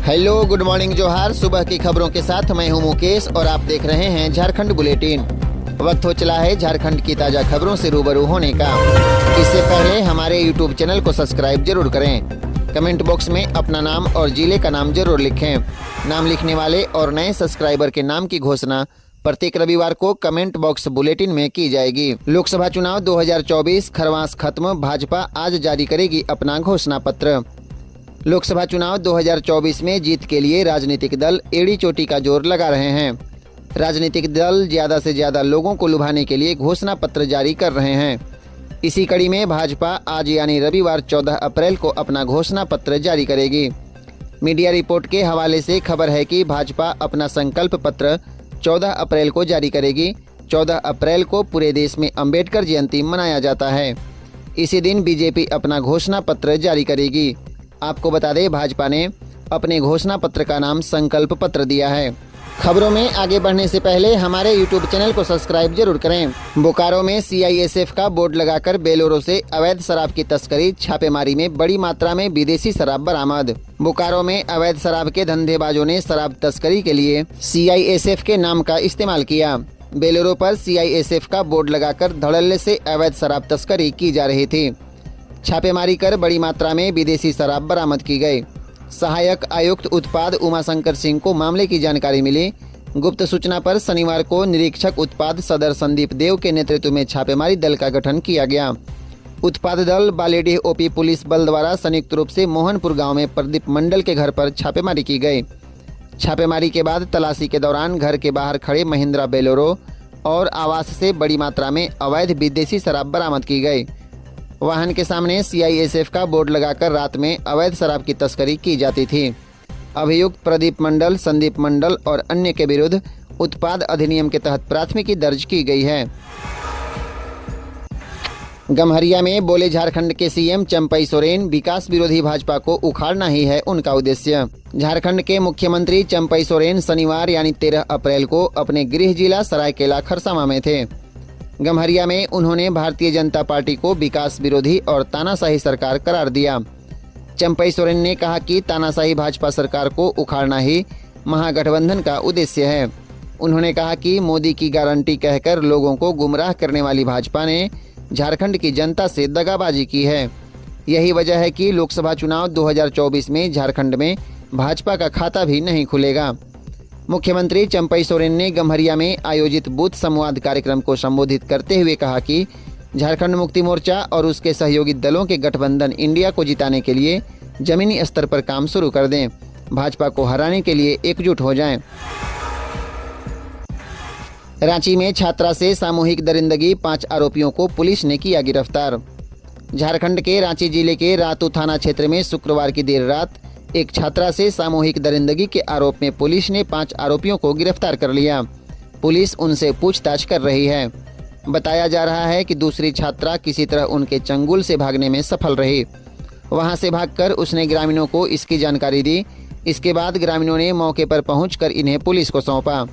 Hello, good morning, जोहार। सुबह की खबरों के साथ मैं हूं मुकेश और आप देख रहे हैं झारखंड बुलेटिन। वक्त हो चला है झारखंड की ताज़ा खबरों से रूबरू होने का। इससे पहले हमारे यूट्यूब चैनल को सब्सक्राइब जरूर करें। कमेंट बॉक्स में अपना नाम और जिले का नाम जरूर लिखें। नाम लिखने वाले और नए सब्सक्राइबर के नाम की घोषणा प्रत्येक रविवार को कमेंट बॉक्स बुलेटिन में की जाएगी। लोकसभा चुनाव 2024 खरवास खत्म, भाजपा आज जारी करेगी अपना घोषणा पत्र। लोकसभा चुनाव 2024 में जीत के लिए राजनीतिक दल एड़ी चोटी का जोर लगा रहे हैं। राजनीतिक दल ज्यादा से ज्यादा लोगों को लुभाने के लिए घोषणा पत्र जारी कर रहे हैं। इसी कड़ी में भाजपा आज यानी रविवार 14 अप्रैल को अपना घोषणा पत्र जारी करेगी। मीडिया रिपोर्ट के हवाले से खबर है कि भाजपा अपना संकल्प पत्र 14 अप्रैल को जारी करेगी। 14 अप्रैल को पूरे देश में अंबेडकर जयंती मनाया जाता है। इसी दिन बीजेपी अपना घोषणा पत्र जारी करेगी। आपको बता दें, भाजपा ने अपने घोषणा पत्र का नाम संकल्प पत्र दिया है। खबरों में आगे बढ़ने से पहले हमारे यूट्यूब चैनल को सब्सक्राइब जरूर करें। बोकारो में CISF का बोर्ड लगाकर बेलोरो से अवैध शराब की तस्करी, छापेमारी में बड़ी मात्रा में विदेशी शराब बरामद। बोकारो में अवैध शराब के धंधेबाजों ने शराब तस्करी के लिए CISF के नाम का इस्तेमाल किया। बेलोरो पर CISF का बोर्ड लगाकर धड़ल्ले से अवैध शराब तस्करी की जा रही थी। छापेमारी कर बड़ी मात्रा में विदेशी शराब बरामद की गई। सहायक आयुक्त उत्पाद उमाशंकर सिंह को मामले की जानकारी मिली। गुप्त सूचना पर शनिवार को निरीक्षक उत्पाद सदर संदीप देव के नेतृत्व में छापेमारी दल का गठन किया गया। उत्पाद दल बालेडीह OP पुलिस बल द्वारा संयुक्त रूप से मोहनपुर गांव में प्रदीप मंडल के घर पर छापेमारी की गई। छापेमारी के बाद तलाशी के दौरान घर के बाहर खड़े महिंद्रा बेलोरो और आवास से बड़ी मात्रा में अवैध विदेशी शराब बरामद की गई। वाहन के सामने CISF का बोर्ड लगाकर रात में अवैध शराब की तस्करी की जाती थी। अभियुक्त प्रदीप मंडल, संदीप मंडल और अन्य के विरुद्ध उत्पाद अधिनियम के तहत प्राथमिकी दर्ज की गई है। गम्हरिया में बोले झारखंड के CM चंपई सोरेन, विकास विरोधी भाजपा को उखाड़ना ही है उनका उद्देश्य। झारखंड के मुख्यमंत्री चंपई सोरेन शनिवार यानी 13 अप्रैल को अपने गृह जिला सरायकेला खरसावां में थे। गम्हरिया में उन्होंने भारतीय जनता पार्टी को विकास विरोधी और तानाशाही सरकार करार दिया। चंपई सोरेन ने कहा कि तानाशाही भाजपा सरकार को उखाड़ना ही महागठबंधन का उद्देश्य है। उन्होंने कहा कि मोदी की गारंटी कहकर लोगों को गुमराह करने वाली भाजपा ने झारखंड की जनता से दगाबाजी की है। यही वजह है कि लोकसभा चुनाव 2024 में झारखंड में भाजपा का खाता भी नहीं खुलेगा। मुख्यमंत्री चंपई सोरेन ने गम्हरिया में आयोजित बूथ संवाद कार्यक्रम को संबोधित करते हुए कहा कि झारखंड मुक्ति मोर्चा और उसके सहयोगी दलों के गठबंधन इंडिया को जिताने के लिए जमीनी स्तर पर काम शुरू कर दें। भाजपा को हराने के लिए एकजुट हो जाएं। रांची में छात्रा से सामूहिक दरिंदगी, 5 आरोपियों को पुलिस ने किया गिरफ्तार। झारखंड के रांची जिले के रातू थाना क्षेत्र में शुक्रवार की देर रात एक छात्रा से सामूहिक दरिंदगी के आरोप में पुलिस ने 5 आरोपियों को गिरफ्तार कर लिया। पुलिस उनसे पूछताछ कर रही है। बताया जा रहा है कि दूसरी छात्रा किसी तरह उनके चंगुल से भागने में सफल रही। वहां से भागकर उसने ग्रामीणों को इसकी जानकारी दी। इसके बाद ग्रामीणों ने मौके पर पहुंचकर इन्हें पुलिस को सौंपा।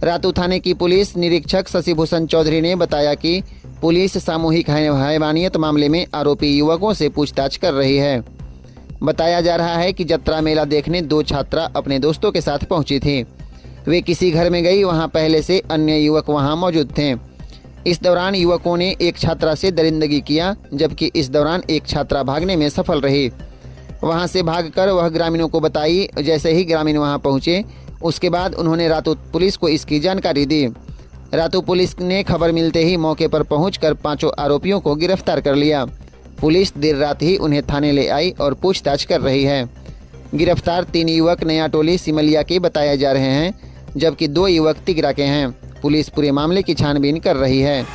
रातू थाने की पुलिस निरीक्षक शशिभूषण चौधरी ने बताया कि पुलिस सामूहिक हैवानियत मामले में आरोपी युवकों से पूछताछ कर रही है। बताया जा रहा है कि जत्रा मेला देखने 2 छात्रा अपने दोस्तों के साथ पहुंची थी। वे किसी घर में गई, वहां पहले से अन्य युवक वहां मौजूद थे। इस दौरान युवकों ने एक छात्रा से दरिंदगी किया, जबकि इस दौरान एक छात्रा भागने में सफल रही। वहां से भागकर वह ग्रामीणों को बताई। जैसे ही ग्रामीण वहां पहुंचे, उसके बाद उन्होंने रातू पुलिस को इसकी जानकारी दी। रातू पुलिस ने खबर मिलते ही मौके पर पहुंचकर 5 आरोपियों को गिरफ्तार कर लिया। पुलिस देर रात ही उन्हें थाने ले आई और पूछताछ कर रही है। गिरफ्तार 3 युवक नया टोली सिमलिया के बताए जा रहे हैं, जबकि 2 युवक तिगरा के हैं। पुलिस पूरे मामले की छानबीन कर रही है।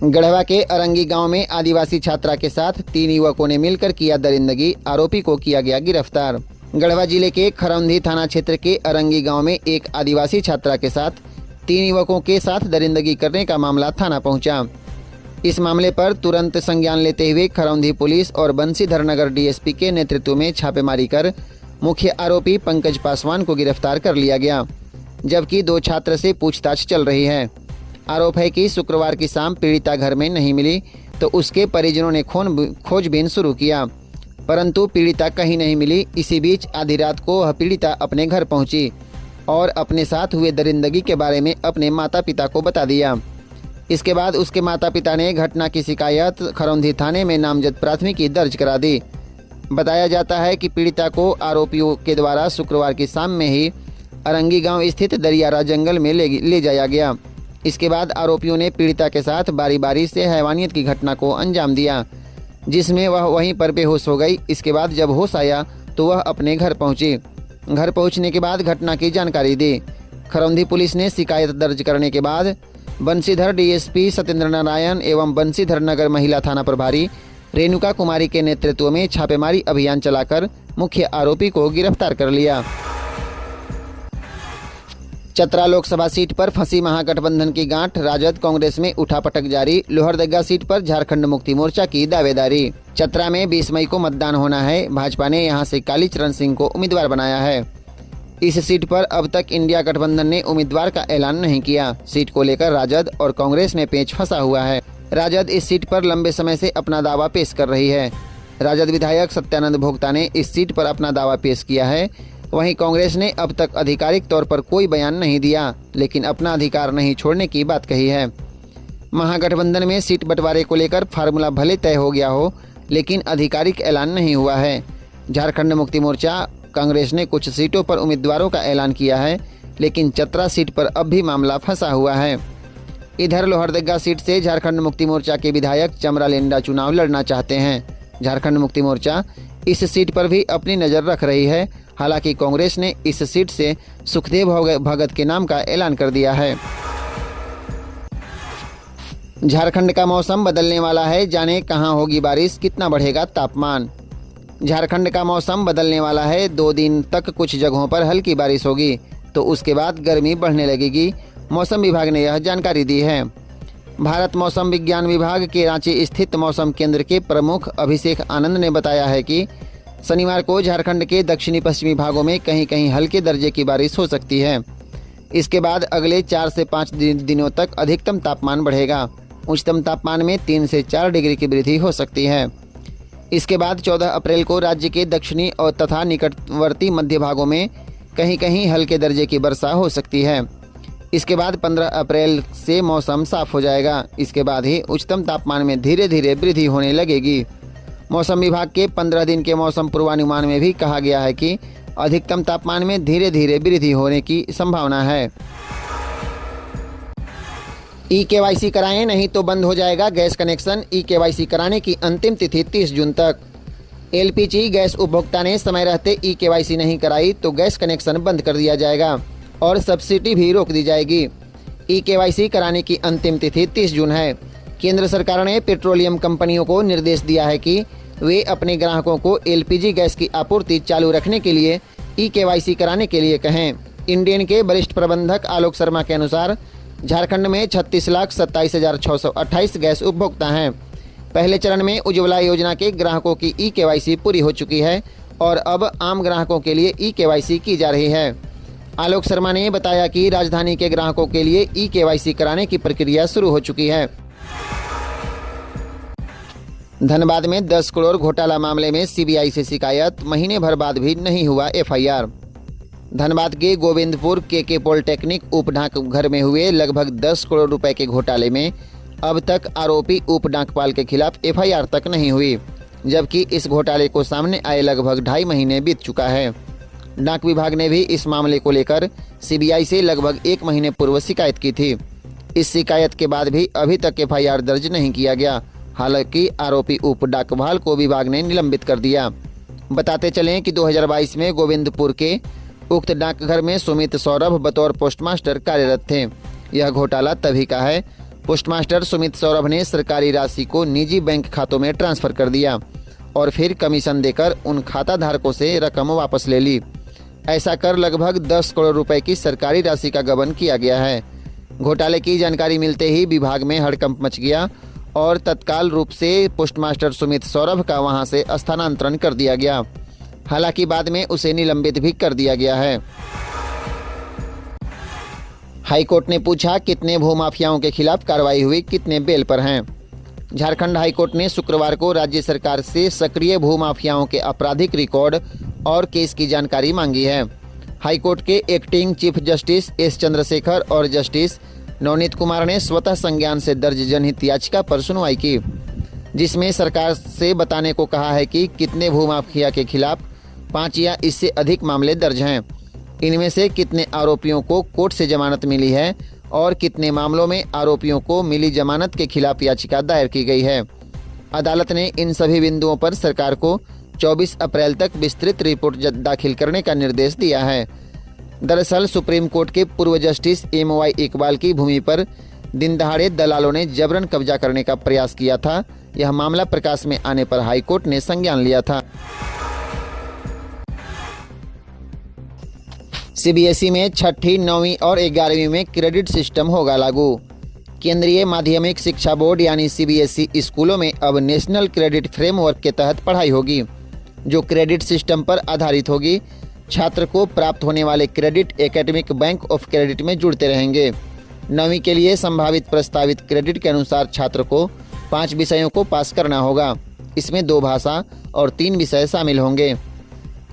गढ़वा के अरंगी गांव में आदिवासी छात्रा के साथ 3 युवकों ने मिलकर किया दरिंदगी, आरोपी को किया गया गिरफ्तार। गढ़वा जिले के खरौंधी थाना क्षेत्र के अरंगी गांव में एक आदिवासी छात्रा के साथ 3 युवकों के साथ दरिंदगी करने का मामला थाना पहुंचा। इस मामले पर तुरंत संज्ञान लेते हुए खरौंधी पुलिस और बंसीधर नगर DSP के नेतृत्व में छापेमारी कर मुख्य आरोपी पंकज पासवान को गिरफ्तार कर लिया गया, जबकि 2 छात्र से पूछताछ चल रही है। आरोप है कि शुक्रवार की शाम पीड़िता घर में नहीं मिली तो उसके परिजनों ने खोजबीन शुरू किया। परंतु पीड़िता कहीं नहीं मिली। इसी बीच आधी रात को वह पीड़िता अपने घर पहुंची और अपने साथ हुए दरिंदगी के बारे में अपने माता पिता को बता दिया। इसके बाद उसके माता पिता ने घटना की शिकायत खरौंधी थाने में नामजद प्राथमिकी दर्ज करा दी। बताया जाता है कि पीड़िता को आरोपियों के द्वारा शुक्रवार की शाम में ही अरंगी गांव स्थित दरियारा जंगल में ले जाया गया। इसके बाद आरोपियों ने पीड़िता के साथ बारी बारी से हैवानियत की घटना को अंजाम दिया, जिसमें वह वहीं पर बेहोश हो गई। इसके बाद जब होश आया तो वह अपने घर पहुंची। घर पहुंचने के बाद घटना की जानकारी दी। खरौंधी पुलिस ने शिकायत दर्ज करने के बाद बंशीधर डीएसपी सत्येंद्र नारायण एवं बंशीधर नगर महिला थाना प्रभारी रेणुका कुमारी के नेतृत्व में छापेमारी अभियान चलाकर मुख्य आरोपी को गिरफ्तार कर लिया। चतरा लोकसभा सीट पर फंसी महागठबंधन की गांठ, राजद कांग्रेस में उठापटक जारी। लोहरदगा सीट पर झारखंड मुक्ति मोर्चा की दावेदारी। चतरा में 20 मई को मतदान होना है। भाजपा ने यहां से कालीचरण सिंह को उम्मीदवार बनाया है। इस सीट पर अब तक इंडिया गठबंधन ने उम्मीदवार का ऐलान नहीं किया। सीट को लेकर राजद और कांग्रेस में पेंच फंसा हुआ है। राजद इस सीट पर लंबे समय से अपना दावा पेश कर रही है। राजद विधायक सत्यानंद भोक्ता ने इस सीट पर अपना दावा पेश किया है। वहीं कांग्रेस ने अब तक आधिकारिक तौर पर कोई बयान नहीं दिया, लेकिन अपना अधिकार नहीं छोड़ने की बात कही है। महागठबंधन में सीट बंटवारे को लेकर फार्मूला भले तय हो गया हो, लेकिन आधिकारिक ऐलान नहीं हुआ है। झारखंड मुक्ति मोर्चा कांग्रेस ने कुछ सीटों पर उम्मीदवारों का ऐलान किया है, लेकिन चतरा सीट पर अब भी मामला फंसा हुआ है। इधर लोहरदगा सीट से झारखंड मुक्ति मोर्चा के विधायक चमरा लेंडा चुनाव लड़ना चाहते हैं। झारखंड मुक्ति मोर्चा इस सीट पर भी अपनी नज़र रख रही है। हालांकि कांग्रेस ने इस सीट से सुखदेव भगत के नाम का ऐलान कर दिया है। झारखंड का मौसम बदलने वाला है, जाने कहां होगी बारिश, कितना बढ़ेगा तापमान। झारखंड का मौसम बदलने वाला है। 2 दिन तक कुछ जगहों पर हल्की बारिश होगी, तो उसके बाद गर्मी बढ़ने लगेगी। मौसम विभाग ने यह जानकारी दी है। भारत मौसम विज्ञान विभाग के रांची स्थित मौसम केंद्र के प्रमुख अभिषेक आनंद ने बताया है कि शनिवार को झारखंड के दक्षिणी पश्चिमी भागों में कहीं कहीं हल्के दर्जे की बारिश हो सकती है। इसके बाद अगले 4 से 5 दिनों तक अधिकतम तापमान बढ़ेगा। उच्चतम तापमान में 3 से 4 डिग्री की वृद्धि हो सकती है। इसके बाद 14 अप्रैल को राज्य के दक्षिणी और तथा निकटवर्ती मध्य भागों में कहीं कहीं हल्के दर्जे की वर्षा हो सकती है। इसके बाद 15 अप्रैल से मौसम साफ हो जाएगा। इसके बाद ही उच्चतम तापमान में धीरे धीरे वृद्धि होने लगेगी। मौसम विभाग के 15 दिन के मौसम पूर्वानुमान में भी कहा गया है कि अधिकतम तापमान में धीरे धीरे वृद्धि होने की संभावना है। ई-केवाईसी कराएं, नहीं तो बंद हो जाएगा गैस कनेक्शन। ई-केवाईसी कराने की अंतिम तिथि 30 जून तक। एलपीजी गैस उपभोक्ता ने समय रहते ई-केवाईसी नहीं कराई तो गैस कनेक्शन बंद कर दिया जाएगा और सब्सिडी भी रोक दी जाएगी। ई-केवाईसी कराने की अंतिम तिथि 30 जून है। केंद्र सरकार ने पेट्रोलियम कंपनियों को निर्देश दिया है कि वे अपने ग्राहकों को एलपीजी गैस की आपूर्ति चालू रखने के लिए ई-केवाईसी कराने के लिए कहें। इंडियन के वरिष्ठ प्रबंधक आलोक शर्मा के अनुसार झारखंड में 36,27,628 गैस उपभोक्ता हैं। पहले चरण में उज्ज्वला योजना के ग्राहकों की ई-केवाईसी पूरी हो चुकी है और अब आम ग्राहकों के लिए ई-केवाईसी की जा रही है। आलोक शर्मा ने बताया कि राजधानी के ग्राहकों के लिए ई-केवाईसी कराने की प्रक्रिया शुरू हो चुकी है। धनबाद में 10 करोड़ घोटाला मामले में सीबीआई से शिकायत, महीने भर बाद भी नहीं हुआ एफआईआर। धनबाद के गोविंदपुर के पॉलिटेक्निक उप डाक घर में हुए लगभग 10 करोड़ रुपए के घोटाले में अब तक आरोपी उप डाकपाल के खिलाफ एफआईआर तक नहीं हुई, जबकि इस घोटाले को सामने आए लगभग 2.5 महीने बीत चुका है। डाक विभाग ने भी इस मामले को लेकर सीबीआई से लगभग 1 महीने पूर्व शिकायत की थी। इस शिकायत के बाद भी अभी तक एफआईआर दर्ज नहीं किया गया। हालांकि आरोपी उप डाकपाल को विभाग ने निलंबित कर दिया। बताते चलें कि 2022 में गोविंदपुर के उक्त डाकघर में सुमित सौरभ बतौर पोस्टमास्टर कार्यरत थे। यह घोटाला तभी का है। पोस्टमास्टर सुमित सौरभ ने सरकारी राशि को निजी बैंक खातों में ट्रांसफर कर दिया और फिर कमीशन देकर उन खाता धारकों से रकम वापस ले ली। ऐसा कर लगभग 10 करोड़ रुपए की सरकारी राशि का गबन किया गया है। घोटाले की जानकारी मिलते ही विभाग में हड़कंप मच गया और तत्काल रूप से पोस्टमास्टर सुमित सौरभ का वहां से स्थानांतरण कर दिया गया। हालांकि बाद में उसे निलंबित भी कर दिया गया है। हाईकोर्ट ने पूछा कितने भूमाफियाओं के खिलाफ कार्रवाई हुई, कितने बेल पर हैं। झारखंड हाईकोर्ट ने शुक्रवार को राज्य सरकार से सक्रिय भूमाफियाओं के आपराधिक रिकॉर्ड और केस की जानकारी मांगी है। हाईकोर्ट के acting chief justice S Chandrashekhar और जस्टिस नवनीत कुमार ने स्वतः संज्ञान से दर्ज जनहित याचिका पर सुनवाई की, जिसमें सरकार से बताने को कहा है कि कितने भूमाफिया के खिलाफ 5 या इससे अधिक मामले दर्ज हैं, इनमें से कितने आरोपियों को कोर्ट से जमानत मिली है और कितने मामलों में आरोपियों को मिली जमानत के खिलाफ याचिका दायर की गई है। अदालत ने इन सभी बिंदुओं पर सरकार को 24 अप्रैल तक विस्तृत रिपोर्ट दाखिल करने का निर्देश दिया है। दरअसल सुप्रीम कोर्ट के पूर्व जस्टिस MY इकबाल की भूमि पर दिन दहाड़े दलालों ने जबरन कब्जा करने का प्रयास किया था। यह मामला प्रकाश में आने पर हाईकोर्ट ने संज्ञान लिया था। CBSE में 6ठी, 9वीं और 11वीं में क्रेडिट सिस्टम होगा लागू। केंद्रीय माध्यमिक शिक्षा बोर्ड यानी CBSE स्कूलों में अब नेशनल क्रेडिट फ्रेमवर्क के तहत पढ़ाई होगी, जो क्रेडिट सिस्टम पर आधारित होगी। छात्र को प्राप्त होने वाले credit academic bank of credit में जुड़ते रहेंगे। 9वीं के लिए संभावित प्रस्तावित क्रेडिट के अनुसार छात्र को 5 विषयों को पास करना होगा। इसमें 2 भाषा और 3 विषय शामिल होंगे।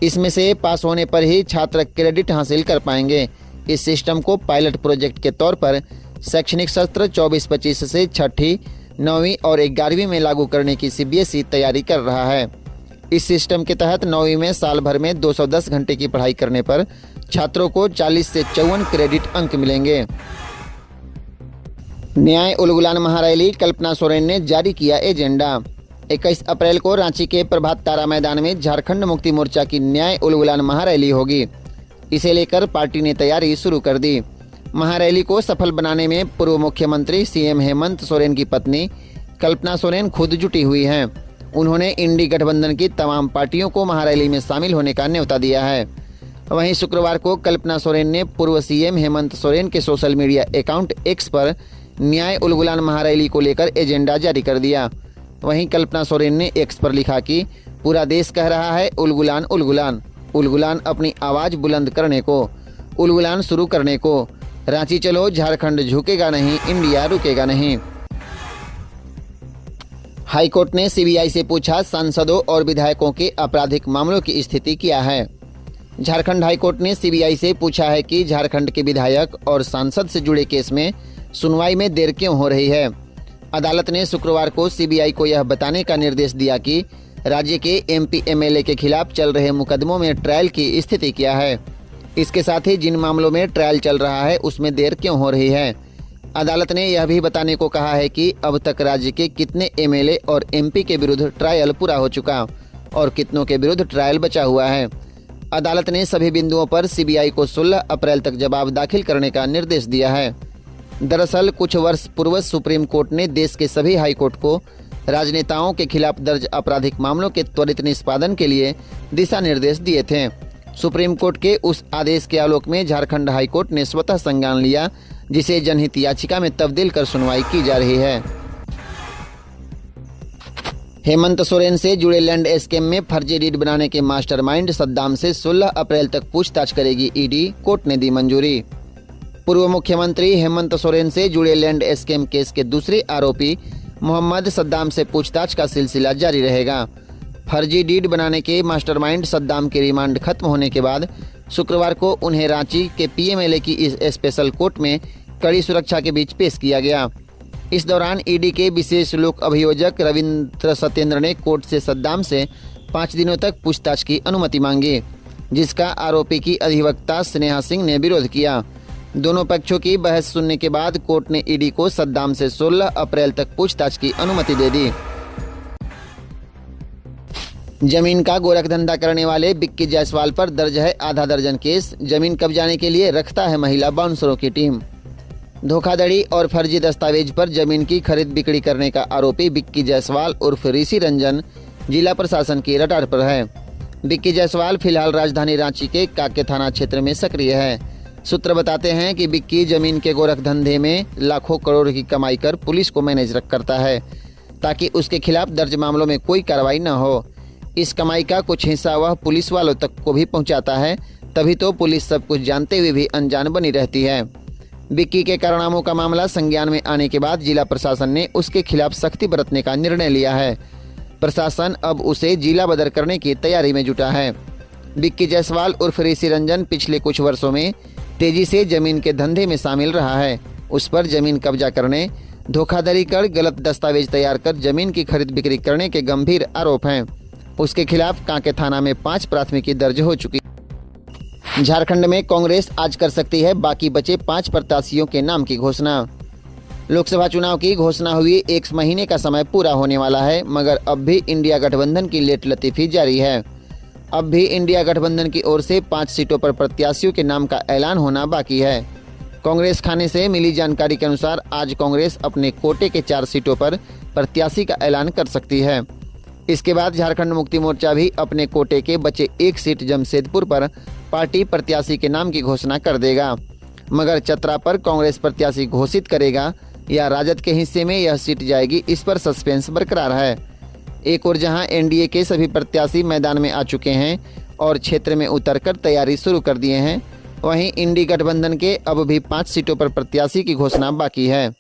इसमें से पास होने पर ही छात्र क्रेडिट हासिल कर पाएंगे। इस सिस्टम को पायलट प्रोजेक्ट के तौर पर शैक्षणिक सत्र 24-25 से 6ठी, 9वीं और 11वीं में लागू करने की CBSE तैयारी कर रहा है। इस सिस्टम के तहत 9वीं में साल भर में 210 घंटे की पढ़ाई करने पर छात्रों को 40 से 54 क्रेडिट अंक मिलेंगे। न्याय उलगुलान महारैली, कल्पना सोरेन ने जारी किया एजेंडा। 21 अप्रैल को रांची के प्रभात तारा मैदान में झारखंड मुक्ति मोर्चा की न्याय उलगुलान महारैली होगी। इसे लेकर पार्टी ने तैयारी शुरू कर दी। महारैली को सफल बनाने में पूर्व मुख्यमंत्री CM हेमंत सोरेन की पत्नी कल्पना सोरेन खुद जुटी हुई हैं। उन्होंने इंडी गठबंधन की तमाम पार्टियों को महारैली में शामिल होने का न्योता दिया है। वहीं शुक्रवार को कल्पना सोरेन ने पूर्व CM हेमंत सोरेन के सोशल मीडिया अकाउंट X पर न्याय उलगुलान महारैली को लेकर एजेंडा जारी कर दिया। वहीं कल्पना सोरेन ने X पर लिखा कि पूरा देश कह रहा है उलगुलान उलगुलान, उलगुलान अपनी आवाज़ बुलंद करने को, उलगुलान शुरू करने को। रांची चलो, झारखंड झुकेगा नहीं, इंडिया रुकेगा नहीं। हाईकोर्ट ने CBI से पूछा, सांसदों और विधायकों के आपराधिक मामलों की स्थिति क्या है। झारखंड हाईकोर्ट ने CBI से पूछा है कि झारखंड के विधायक और सांसद से जुड़े केस में सुनवाई में देर क्यों हो रही है। अदालत ने शुक्रवार को CBI को यह बताने का निर्देश दिया कि राज्य के MP MLA के खिलाफ चल रहे मुकदमों में ट्रायल की स्थिति क्या है। इसके साथ ही जिन मामलों में ट्रायल चल रहा है उसमें देर क्यों हो रही है। अदालत ने यह भी बताने को कहा है कि अब तक राज्य के कितने MLA और MP के विरुद्ध ट्रायल पूरा हो चुका और कितनों के विरुद्ध ट्रायल बचा हुआ है। अदालत ने सभी बिंदुओं पर CBI को 16 अप्रैल तक जवाब दाखिल करने का निर्देश दिया है। दरअसल कुछ वर्ष पूर्व सुप्रीम कोर्ट ने देश के सभी हाई कोर्ट को राजनेताओं के खिलाफ दर्ज आपराधिक मामलों के त्वरित निष्पादन के लिए दिशा निर्देश दिए थे। सुप्रीम कोर्ट के उस आदेश के आलोक में झारखंड हाई कोर्ट ने स्वतः संज्ञान लिया, जिसे जनहित याचिका में तब्दील कर सुनवाई की जा रही है। हेमंत सोरेन से जुड़े लैंड स्कैम में फर्जी डीड बनाने के मास्टरमाइंड सद्दाम से 16 अप्रैल तक पूछताछ करेगी ED, कोर्ट ने दी मंजूरी। पूर्व मुख्यमंत्री हेमंत सोरेन से जुड़े लैंड स्कैम केस के दूसरे आरोपी मोहम्मद सद्दाम से पूछताछ का सिलसिला जारी रहेगा। फर्जी डीड बनाने के मास्टरमाइंड सद्दाम के रिमांड खत्म होने के बाद शुक्रवार को उन्हें रांची के PMLA की इस स्पेशल कोर्ट में कड़ी सुरक्षा के बीच पेश किया गया। इस दौरान ED के विशेष लोक अभियोजक रविंद्र सत्येंद्र ने कोर्ट से सद्दाम से 5 दिनों तक पूछताछ की अनुमति मांगी, जिसका आरोपी की अधिवक्ता स्नेहा सिंह ने विरोध किया। दोनों पक्षों की बहस सुनने के बाद कोर्ट ने ED को सद्दाम से 16 अप्रैल तक पूछताछ की अनुमति दे दी। जमीन का गोरखधंधा करने वाले बिक्की जायसवाल पर दर्ज है आधा दर्जन केस। जमीन कब्जाने के लिए रखता है महिला बाउंसरों की टीम। धोखाधड़ी और फर्जी दस्तावेज पर जमीन की खरीद बिक्री करने का आरोपी बिक्की जायसवाल उर्फ ऋषि रंजन जिला प्रशासन की रडार पर है। बिक्की जायसवाल फिलहाल राजधानी रांची के काके थाना क्षेत्र में सक्रिय है। सूत्र बताते हैं कि बिक्की जमीन के गोरख धंधे में लाखों करोड़ की कमाई कर पुलिस को मैनेज करता है, ताकि उसके खिलाफ दर्ज मामलों में कोई कार्रवाई न हो। इस कमाई का कुछ हिस्सा वह पुलिस वालों तक को भी पहुंचाता है, तभी तो पुलिस सब कुछ जानते हुए भी अनजान बनी रहती है। विक्की के कारनामों का मामला संज्ञान में आने के बाद जिला प्रशासन ने उसके खिलाफ सख्ती बरतने का निर्णय लिया है। प्रशासन अब उसे जिला बदर करने की तैयारी में जुटा है। विक्की जायसवाल उर्फ ऋषि रंजन पिछले कुछ वर्षों में तेजी से जमीन के धंधे में शामिल रहा है। उस पर जमीन कब्जा करने, धोखाधड़ी कर गलत दस्तावेज तैयार कर जमीन की खरीद बिक्री करने के गंभीर आरोप हैं। उसके खिलाफ कांके थाना में 5 प्राथमिकी दर्ज हो चुकी। झारखंड में कांग्रेस आज कर सकती है बाकी बचे 5 प्रत्याशियों के नाम की घोषणा। लोकसभा चुनाव की घोषणा हुई 1 महीने का समय पूरा होने वाला है, मगर अब भी इंडिया गठबंधन की लेट लतीफी जारी है। अब भी इंडिया गठबंधन की ओर से 5 सीटों पर प्रत्याशियों के नाम का ऐलान होना बाकी है। कांग्रेस खाने से मिली जानकारी के अनुसार आज कांग्रेस अपने कोटे के 4 सीटों पर प्रत्याशी का ऐलान कर सकती है। इसके बाद झारखंड मुक्ति मोर्चा भी अपने कोटे के बचे 1 सीट जमशेदपुर पर पार्टी प्रत्याशी के नाम की घोषणा कर देगा, मगर चतरा पर कांग्रेस प्रत्याशी घोषित करेगा या राजद के हिस्से में यह सीट जाएगी, इस पर सस्पेंस बरकरार है। एक और जहां एनडीए के सभी प्रत्याशी मैदान में आ चुके हैं और क्षेत्र में उतरकर तैयारी शुरू कर दिए हैं, वहीं इंडी गठबंधन के अब भी 5 सीटों पर प्रत्याशी की घोषणा बाकी है।